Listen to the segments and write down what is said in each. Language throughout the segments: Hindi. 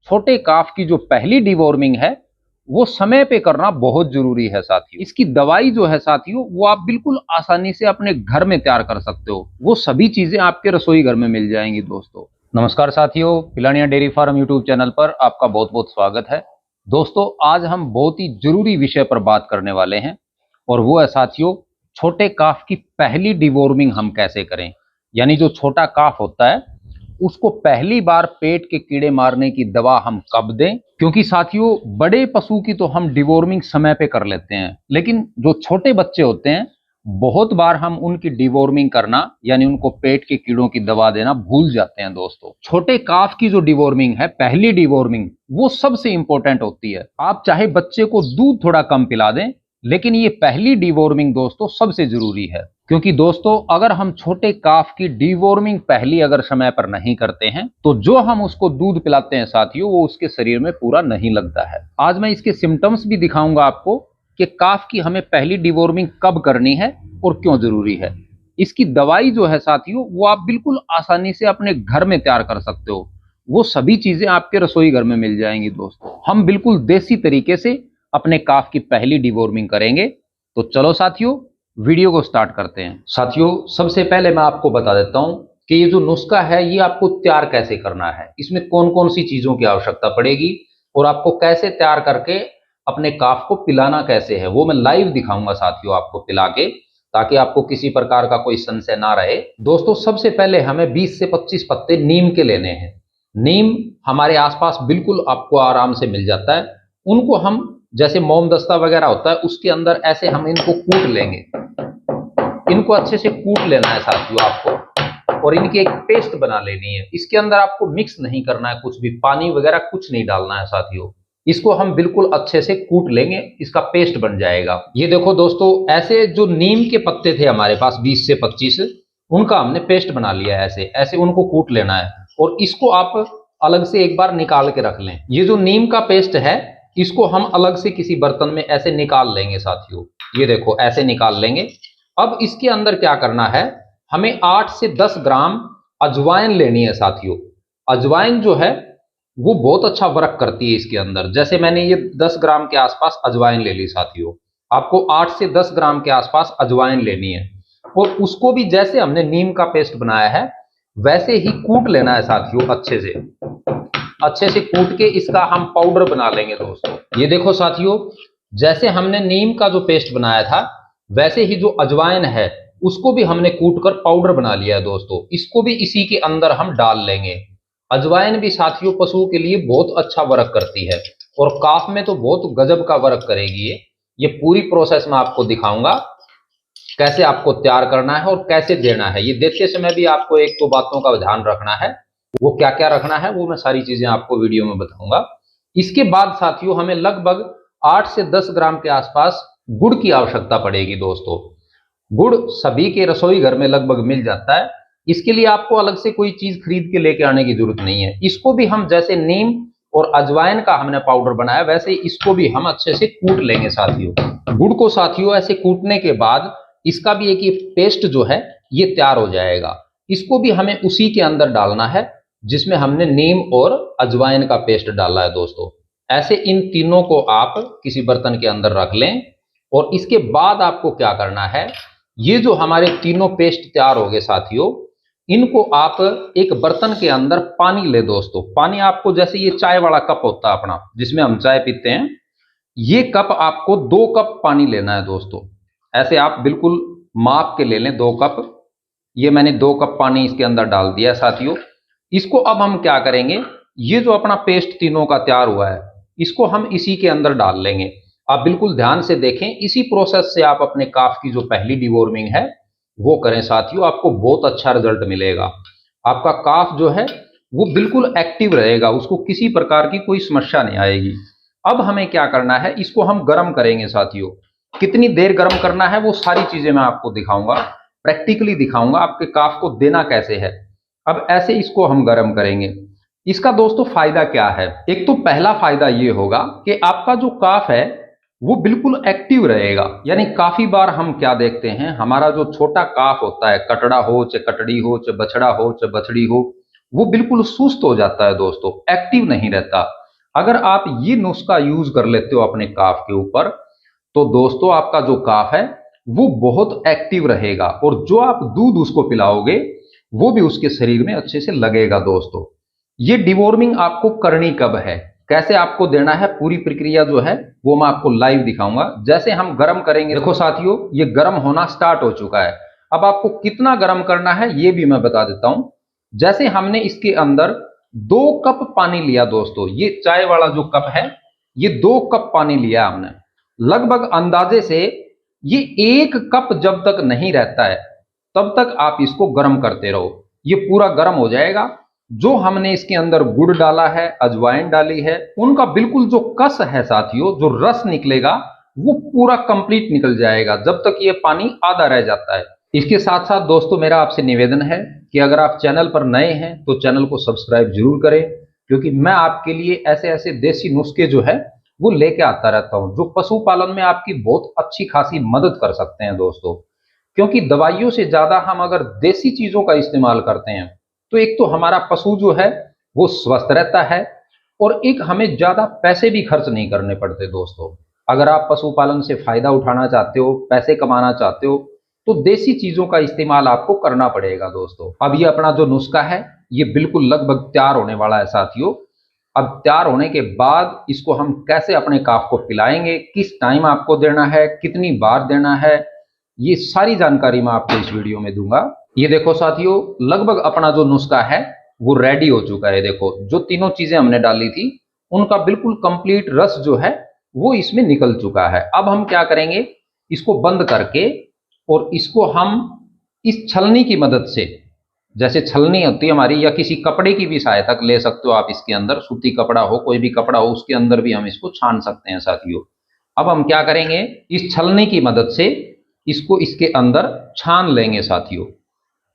छोटे काफ की जो पहली डिवॉर्मिंग है वो समय पे करना बहुत जरूरी है साथियों। इसकी दवाई जो है साथियों वो आप बिल्कुल आसानी से अपने घर में तैयार कर सकते हो। वो सभी चीजें आपके रसोई घर में मिल जाएंगी दोस्तों। नमस्कार साथियों, Pilania dairy farm YouTube channel पर आपका बहुत बहुत स्वागत है। दोस्तों आज हम बहुत ही जरूरी विषय पर बात करने वाले हैं और वो है साथियों छोटे काफ की पहली डिवॉर्मिंग हम कैसे करें। यानी जो छोटा काफ होता है उसको पहली बार पेट के कीड़े मारने की दवा हम कब दें, क्योंकि साथियों बड़े पशु की तो हम डिवॉर्मिंग समय पे कर लेते हैं, लेकिन जो छोटे बच्चे होते हैं बहुत बार हम उनकी डिवॉर्मिंग करना यानी उनको पेट के कीड़ों की दवा देना भूल जाते हैं। दोस्तों छोटे काफ की जो डिवॉर्मिंग है, पहली डिवॉर्मिंग, वो सबसे इंपॉर्टेंट होती है। आप चाहे बच्चे को दूध थोड़ा कम पिला दें, लेकिन ये पहली डिवॉर्मिंग दोस्तों सबसे जरूरी है। क्योंकि दोस्तों अगर हम छोटे काफ की डिवॉर्मिंग पहली अगर समय पर नहीं करते हैं तो जो हम उसको दूध पिलाते हैं साथियों वो उसके शरीर में पूरा नहीं लगता है। आज मैं इसके सिम्टम्स भी दिखाऊंगा आपको कि काफ की हमें पहली डिवॉर्मिंग कब करनी है और क्यों जरूरी है। इसकी दवाई जो है साथियों वो आप बिल्कुल आसानी से अपने घर में तैयार कर सकते हो। वो सभी चीजें आपके रसोई घर में मिल जाएंगी। दोस्तों हम बिल्कुल देसी तरीके से अपने काफ की पहली डिवॉर्मिंग करेंगे। तो चलो साथियों वीडियो को स्टार्ट करते हैं। साथियों सबसे पहले मैं आपको बता देता हूं कि ये जो नुस्खा है ये आपको तैयार कैसे करना है, इसमें कौन कौन सी चीजों की आवश्यकता पड़ेगी और आपको कैसे तैयार करके अपने काफ को पिलाना कैसे है, वो मैं लाइव दिखाऊंगा साथियों आपको पिला के, ताकि आपको किसी प्रकार का कोई संशय ना रहे। दोस्तों सबसे पहले हमें 20 से 25 पत्ते नीम के लेने हैं। नीम हमारे आसपास बिल्कुल आपको आराम से मिल जाता है। उनको हम जैसे मोमदस्ता वगैरह होता है उसके अंदर ऐसे हम इनको कूट लेंगे। इनको अच्छे से कूट लेना है साथियों आपको, और इनकी एक पेस्ट बना लेनी है। इसके अंदर आपको मिक्स नहीं करना है, कुछ भी पानी वगैरह कुछ नहीं डालना है साथियों। इसको हम बिल्कुल अच्छे से कूट लेंगे, इसका पेस्ट बन जाएगा। ये देखो दोस्तों ऐसे जो नीम के पत्ते थे हमारे पास 20 से 25, उनका हमने पेस्ट बना लिया है। ऐसे ऐसे उनको कूट लेना है और इसको आप अलग से एक बार निकाल के रख लें। ये जो नीम का पेस्ट है इसको हम अलग से किसी बर्तन में ऐसे निकाल लेंगे साथियों। ये देखो ऐसे निकाल लेंगे। अब इसके अंदर क्या करना है, हमें 8 से 10 ग्राम अजवाइन लेनी है साथियों। अजवाइन जो है वो बहुत अच्छा वर्क करती है इसके अंदर। जैसे मैंने ये 10 ग्राम के आसपास अजवाइन ले ली साथियों, आपको 8 से 10 ग्राम के आसपास अजवाइन लेनी है और उसको भी जैसे हमने नीम का पेस्ट बनाया है वैसे ही कूट लेना है साथियों। अच्छे से कूट के इसका हम पाउडर बना लेंगे दोस्तों। ये देखो साथियों जैसे हमने नीम का जो पेस्ट बनाया था वैसे ही जो अजवाइन है उसको भी हमने कूट कर पाउडर बना लिया है दोस्तों। इसको भी इसी के अंदर हम डाल लेंगे। अजवाइन भी साथियों पशुओं के लिए बहुत अच्छा वर्क करती है और काफ में तो बहुत गजब का वर्क करेगी ये पूरी प्रोसेस मैं आपको दिखाऊंगा कैसे आपको तैयार करना है और कैसे देना है। ये देते समय भी आपको एक दो बातों का ध्यान रखना है। वो क्या क्या रखना है वो मैं सारी चीजें आपको वीडियो में बताऊंगा। इसके बाद साथियों हमें लगभग 8 से 10 ग्राम के आसपास गुड़ की आवश्यकता पड़ेगी दोस्तों। गुड़ सभी के रसोई घर में लगभग मिल जाता है। इसके लिए आपको अलग से कोई चीज खरीद के लेके आने की जरूरत नहीं है। इसको भी हम जैसे नीम और अजवाइन का हमने पाउडर बनाया वैसे इसको भी हम अच्छे से कूट लेंगे साथियों। गुड़ को साथियों ऐसे कूटने के बाद इसका भी एक ये पेस्ट जो है ये तैयार हो जाएगा। इसको भी हमें उसी के अंदर डालना है जिसमें हमने नीम और अजवाइन का पेस्ट डाला है दोस्तों। ऐसे इन तीनों को आप किसी बर्तन के अंदर रख लें और इसके बाद आपको क्या करना है, ये जो हमारे तीनों पेस्ट तैयार हो गए साथियों, इनको आप एक बर्तन के अंदर पानी ले दोस्तों। पानी आपको जैसे ये चाय वाला कप होता है अपना जिसमें हम चाय पीते हैं, ये कप आपको 2 कप पानी लेना है दोस्तों। ऐसे आप बिल्कुल माप के ले लें 2 कप। ये मैंने 2 कप पानी इसके अंदर डाल दिया साथियों। इसको अब हम क्या करेंगे, ये जो अपना पेस्ट तीनों का तैयार हुआ है इसको हम इसी के अंदर डाल लेंगे। आप बिल्कुल ध्यान से देखें, इसी प्रोसेस से आप अपने काफ की जो पहली डिवॉर्मिंग है वो करें साथियों। आपको बहुत अच्छा रिजल्ट मिलेगा। आपका काफ जो है वो बिल्कुल एक्टिव रहेगा, उसको किसी प्रकार की कोई समस्या नहीं आएगी। अब हमें क्या करना है, इसको हम गर्म करेंगे साथियों। कितनी देर गर्म करना है वो सारी चीजें मैं आपको दिखाऊंगा, प्रैक्टिकली दिखाऊंगा आपके काफ को देना कैसे है। अब ऐसे इसको हम गर्म करेंगे। इसका दोस्तों फायदा क्या है, एक तो पहला फायदा ये होगा कि आपका जो काफ है वो बिल्कुल एक्टिव रहेगा। यानी काफी बार हम क्या देखते हैं, हमारा जो छोटा काफ होता है, कटड़ा हो चाहे कटड़ी हो चाहे बछड़ा हो चाहे बछड़ी हो, वो बिल्कुल सुस्त हो जाता है दोस्तों, एक्टिव नहीं रहता। अगर आप ये नुस्खा यूज कर लेते हो अपने काफ के ऊपर, तो दोस्तों आपका जो काफ है वो बहुत एक्टिव रहेगा, और जो आप दूध उसको पिलाओगे वो भी उसके शरीर में अच्छे से लगेगा दोस्तों। ये डिवॉर्मिंग आपको करनी कब है, कैसे आपको देना है, पूरी प्रक्रिया जो है वो मैं आपको लाइव दिखाऊंगा। जैसे हम गर्म करेंगे, देखो साथियों ये गर्म होना स्टार्ट हो चुका है। अब आपको कितना गर्म करना है ये भी मैं बता देता हूं। जैसे हमने इसके अंदर 2 कप पानी लिया दोस्तों, ये चाय वाला जो कप है, ये 2 कप पानी लिया हमने। लगभग अंदाजे से ये 1 कप जब तक नहीं रहता है तब तक आप इसको गर्म करते रहो। ये पूरा गर्म हो जाएगा। जो हमने इसके अंदर गुड़ डाला है, अजवाइन डाली है, उनका बिल्कुल जो कस है साथियों, जो रस निकलेगा वो पूरा कंप्लीट निकल जाएगा जब तक ये पानी आधा रह जाता है। इसके साथ साथ दोस्तों मेरा आपसे निवेदन है कि अगर आप चैनल पर नए हैं तो चैनल को सब्सक्राइब जरूर करें, क्योंकि मैं आपके लिए ऐसे ऐसे देसी नुस्खे जो है वो लेके आता रहता हूं, जो पशुपालन में आपकी बहुत अच्छी खासी मदद कर सकते हैं दोस्तों। क्योंकि दवाइयों से ज्यादा हम अगर देसी चीजों का इस्तेमाल करते हैं तो एक तो हमारा पशु जो है वो स्वस्थ रहता है, और एक हमें ज्यादा पैसे भी खर्च नहीं करने पड़ते दोस्तों। अगर आप पशुपालन से फायदा उठाना चाहते हो, पैसे कमाना चाहते हो, तो देसी चीजों का इस्तेमाल आपको करना पड़ेगा दोस्तों। अब ये अपना जो नुस्खा है ये बिल्कुल लगभग तैयार होने वाला है साथियों। अब तैयार होने के बाद इसको हम कैसे अपने काफ को पिलाएंगे, किस टाइम आपको देना है, कितनी बार देना है, ये सारी जानकारी मैं आपको इस वीडियो में दूंगा। ये देखो साथियों, लगभग अपना जो नुस्खा है वो रेडी हो चुका है। देखो जो तीनों चीजें हमने डाली थी उनका बिल्कुल कंप्लीट रस जो है वो इसमें निकल चुका है। अब हम क्या करेंगे, इसको बंद करके और इसको हम इस छलनी की मदद से, जैसे छलनी होती है हमारी, या किसी कपड़े की भी सहायता ले सकते हो आप, इसके अंदर सूती कपड़ा हो, कोई भी कपड़ा हो, उसके अंदर भी हम इसको छान सकते हैं साथियों। अब हम क्या करेंगे, इस छलनी की मदद से इसको इसके अंदर छान लेंगे साथियों।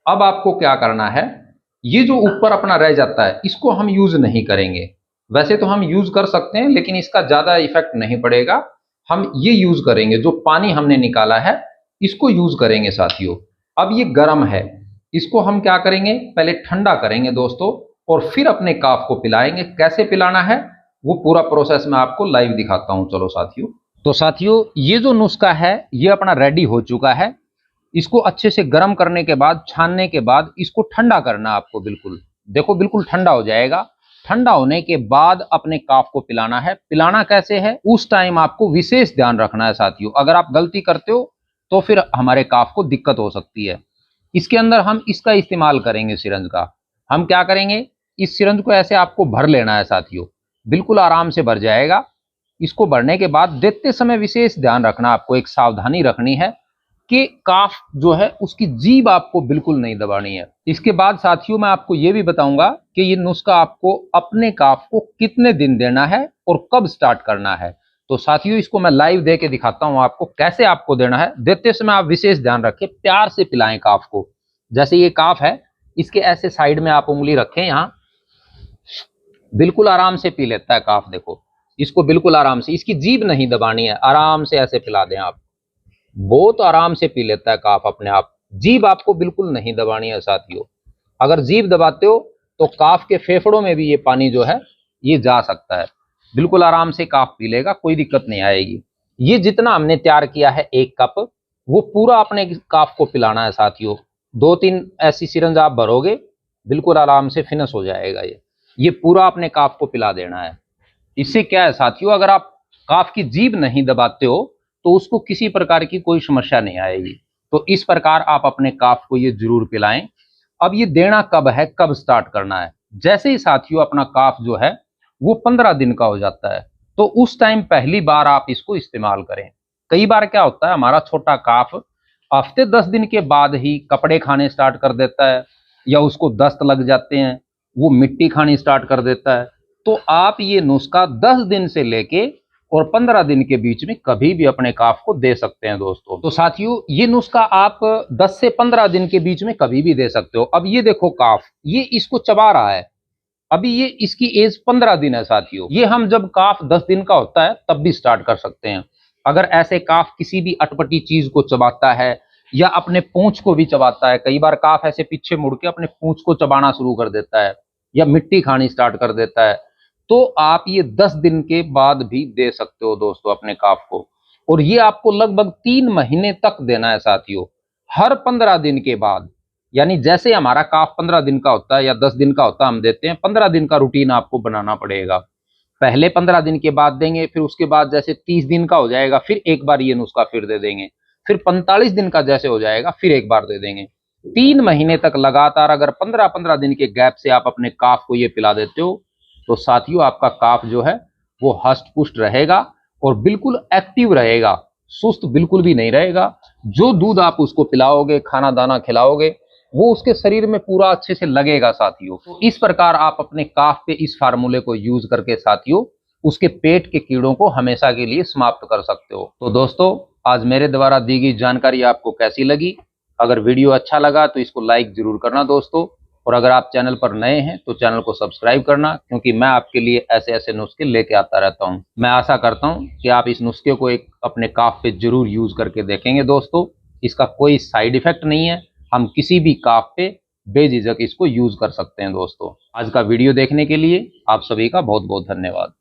अब आपको क्या करना है, ये जो ऊपर अपना रह जाता है इसको हम यूज नहीं करेंगे। वैसे तो हम यूज कर सकते हैं लेकिन इसका ज्यादा इफेक्ट नहीं पड़ेगा। हम ये यूज करेंगे, जो पानी हमने निकाला है इसको यूज करेंगे साथियों। अब ये गर्म है, इसको हम क्या करेंगे, पहले ठंडा करेंगे दोस्तों, और फिर अपने काफ को पिलाएंगे। कैसे पिलाना है वो पूरा प्रोसेस मैं आपको लाइव दिखाता हूं। चलो साथियों, तो साथियों ये जो नुस्खा है ये अपना रेडी हो चुका है। इसको अच्छे से गर्म करने के बाद, छानने के बाद इसको ठंडा करना आपको। बिल्कुल देखो बिल्कुल ठंडा हो जाएगा। ठंडा होने के बाद अपने काफ को पिलाना है। पिलाना कैसे है उस टाइम आपको विशेष ध्यान रखना है साथियों। अगर आप गलती करते हो तो फिर हमारे काफ को दिक्कत हो सकती है। इसके अंदर हम इसका इस्तेमाल करेंगे सिरंज का। हम क्या करेंगे, इस सिरंज को ऐसे आपको भर लेना है साथियों, बिल्कुल आराम से भर जाएगा। इसको भरने के बाद देते समय विशेष ध्यान रखना, आपको एक सावधानी रखनी है कि काफ जो है उसकी जीभ आपको बिल्कुल नहीं दबानी है। इसके बाद साथियों मैं आपको ये भी बताऊंगा कि ये नुस्खा आपको अपने काफ को कितने दिन देना है और कब स्टार्ट करना है। तो साथियों इसको मैं लाइव दे के दिखाता हूं आपको कैसे आपको देना है। देते समय आप विशेष ध्यान रखें, प्यार से पिलाएं काफ को। जैसे ये काफ है, इसके ऐसे साइड में आप उंगली रखें, यहाँ बिल्कुल आराम से पी लेता है काफ। देखो इसको बिल्कुल आराम से, इसकी जीभ नहीं दबानी है, आराम से ऐसे पिला दें आप। बहुत आराम से पी लेता है काफ अपने आप। जीभ आपको बिल्कुल नहीं दबानी है साथियों। अगर जीभ दबाते हो तो काफ के फेफड़ों में भी ये पानी जो है ये जा सकता है। बिल्कुल आराम से काफ पी लेगा, कोई दिक्कत नहीं आएगी। ये जितना हमने तैयार किया है 1 कप, वो पूरा अपने काफ को पिलाना है साथियों। 2-3 ऐसी सिरंज आप भरोगे, बिल्कुल आराम से फिनिश हो जाएगा। ये पूरा अपने काफ को पिला देना है। इससे क्या है साथियों, अगर आप काफ की जीभ नहीं दबाते हो तो उसको किसी प्रकार की कोई समस्या नहीं आएगी। तो इस प्रकार आप अपने काफ को ये जरूर पिलाएं। अब ये देना कब है, कब स्टार्ट करना है, जैसे ही साथियों अपना काफ जो है वो 15 दिन का हो जाता है तो उस टाइम पहली बार आप इसको इस्तेमाल करें। कई बार क्या होता है, हमारा छोटा काफ हफ्ते 10 दिन के बाद ही कपड़े खाने स्टार्ट कर देता है, या उसको दस्त लग जाते हैं, वो मिट्टी खानी स्टार्ट कर देता है। तो आप ये नुस्खा 10 दिन से लेके और 15 दिन के बीच में कभी भी अपने काफ को दे सकते हैं दोस्तों। तो साथियों ये नुस्खा आप 10 से 15 दिन के बीच में कभी भी दे सकते हो। अब ये देखो काफ, ये इसको चबा रहा है, अभी ये इसकी एज 15 दिन है साथियों। ये हम जब काफ 10 दिन का होता है तब भी स्टार्ट कर सकते हैं। अगर ऐसे काफ किसी भी अटपटी चीज को चबाता है या अपने पूंछ को भी चबाता है, कई बार काफ ऐसे पीछे मुड़ के अपने पूंछ को चबाना शुरू कर देता है, या मिट्टी खानी स्टार्ट कर देता है, तो आप ये 10 दिन के बाद भी दे सकते हो दोस्तों अपने काफ को। और ये आपको लगभग 3 महीने तक देना है साथियों, हर 15 दिन के बाद। यानी जैसे हमारा काफ 15 दिन का होता है या 10 दिन का होता है, हम देते हैं, 15 दिन का रूटीन आपको बनाना पड़ेगा। पहले 15 दिन के बाद देंगे, फिर उसके बाद जैसे 30 दिन का हो जाएगा फिर एक बार ये नुस्खा फिर दे देंगे, फिर 45 दिन का जैसे हो जाएगा फिर एक बार दे देंगे। 3 महीने तक लगातार अगर 15-15 दिन के गैप से आप अपने काफ को ये पिला देते हो, तो साथियों आपका काफ जो है वो हष्ट पुष्ट रहेगा और बिल्कुल एक्टिव रहेगा, सुस्त बिल्कुल भी नहीं रहेगा। जो दूध आप उसको पिलाओगे, खाना दाना खिलाओगे, वो उसके शरीर में पूरा अच्छे से लगेगा साथियों। तो इस प्रकार आप अपने काफ पे इस फार्मूले को यूज करके साथियों उसके पेट के कीड़ों को हमेशा के लिए समाप्त कर सकते हो। तो दोस्तों, आज मेरे द्वारा दी गई जानकारी आपको कैसी लगी? अगर वीडियो अच्छा लगा तो इसको लाइक जरूर करना दोस्तों, और अगर आप चैनल पर नए हैं तो चैनल को सब्सक्राइब करना, क्योंकि मैं आपके लिए ऐसे ऐसे नुस्खे लेके आता रहता हूं। मैं आशा करता हूं कि आप इस नुस्खे को एक अपने काफ पे जरूर यूज करके देखेंगे दोस्तों। इसका कोई साइड इफेक्ट नहीं है, हम किसी भी काफ पे बेझिझक इसको यूज कर सकते हैं दोस्तों। आज का वीडियो देखने के लिए आप सभी का बहुत बहुत धन्यवाद।